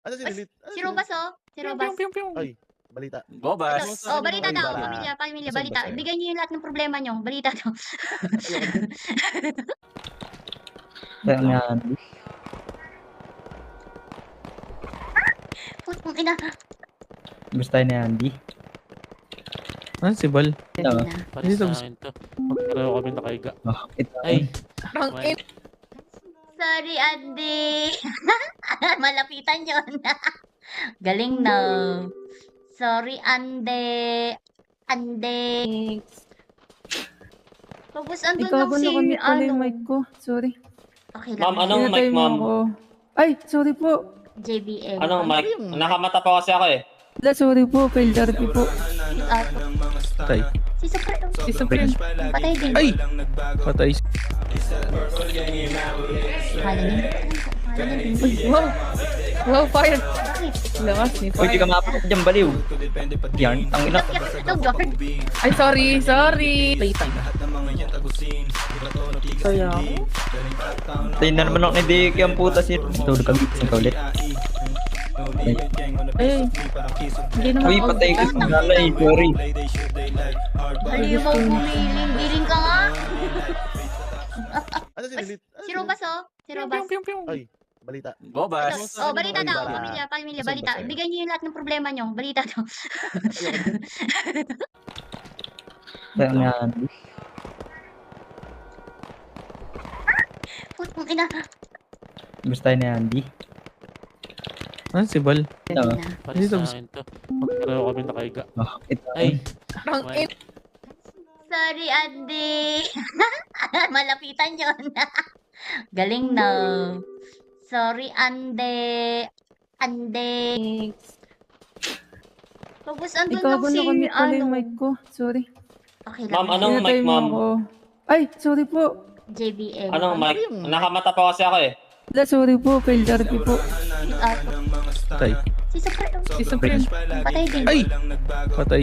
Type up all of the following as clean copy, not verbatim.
Ano si Lilith? Si Robas, oh. Si Robas. Ay, balita. Bobas. Oh, balita Ay, daw. para. Pamilya, Saan balita. ba sa'yo? Bigay niyo yung lahat ng problema niyo. Balita daw. Ayoko din. Kaya nga, Putang ina. gusto ni Andy. Ano si Bal? Ito. Paris sa akin to. Pareho kami nakaiga. Oh, ito. Ay. Sorry, Andy. Malapitan yun. Galing na. Sorry, Andy. Andy. Tapos andun lang Ikaw si, na kami pala yung ano. mic ko. Sorry. Okay Ma'am, lang. anong Pinatay mic, mo ma'am? ako. Ay, sorry po. JBM. Anong Ano mic? yung- Nakamata pa kasi ako eh. Wala, sorry po. Fail therapy po. Patay. Si Sopre. Si Supreme. Patay din. Ay! Patay. Kala niya. Kala niya. Uy, wow. Wow, fire. Bakit? Lakas ni Uy, fire. di ka mapakot dyan, baliw. Yan, ang ina. Ito, guard. Ay, sorry. Playtime. Kaya ako? Tayo na naman ako ni Dicky ang puta si... Tulog ka, gising ka ulit. Ay, hindi naman Uy, ako. patay ka sa nalay, sorry. Aliw mo bumiling. Biling ka nga. Ano si Lilith? Si Robas, oh. Si Robas. Ay, balita. Bobas. Oh, balita Ay, daw. para. Pamilya, Saan ba balita. sa'yo? Bigay niyo yung lahat ng problema niyo. Balita daw. Ayoko din. Kaya nga, Andy. Putang ina. Gusto ni Andy. Ano si Bal? Ito. Paris sa akin to. Pareho kami nakaiga. Oh, ito. Ay. Sorry, Andy. Malapitan yun. Galing na. Sorry, Andy. Andy. Tapos andun Ikaw lang na si, kami pala yung ano. mic ko. Sorry. Okay lang. Ma'am, anong Pinatay mic, mo ma'am? ako. Ay, sorry po. JBM. Anong mic? yung- Nakamata pa kasi ako eh. Wala, sorry po. Fail therapy po. Patay. Si Sopre. Si Supreme. Patay din. Ay! Patay.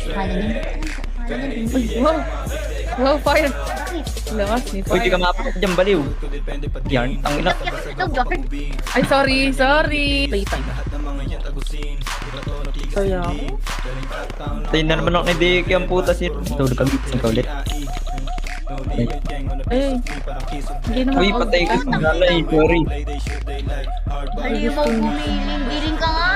Kala niya. Kala niya. Uy, wow. Wow, fire. Bakit? Lakas ni Uy, di fire. ka mapakot dyan, baliw. Yan, ang ina. Ito, guard. Ay, sorry. Playtime. Kaya ako? Tayo na naman ako ni Dicky ang puta si... Tulog ka, gising ka ulit. Ay, hindi naman Uy, ako. patay ka sa nalay, sorry. Aliw mo bumiling. Biling ka nga.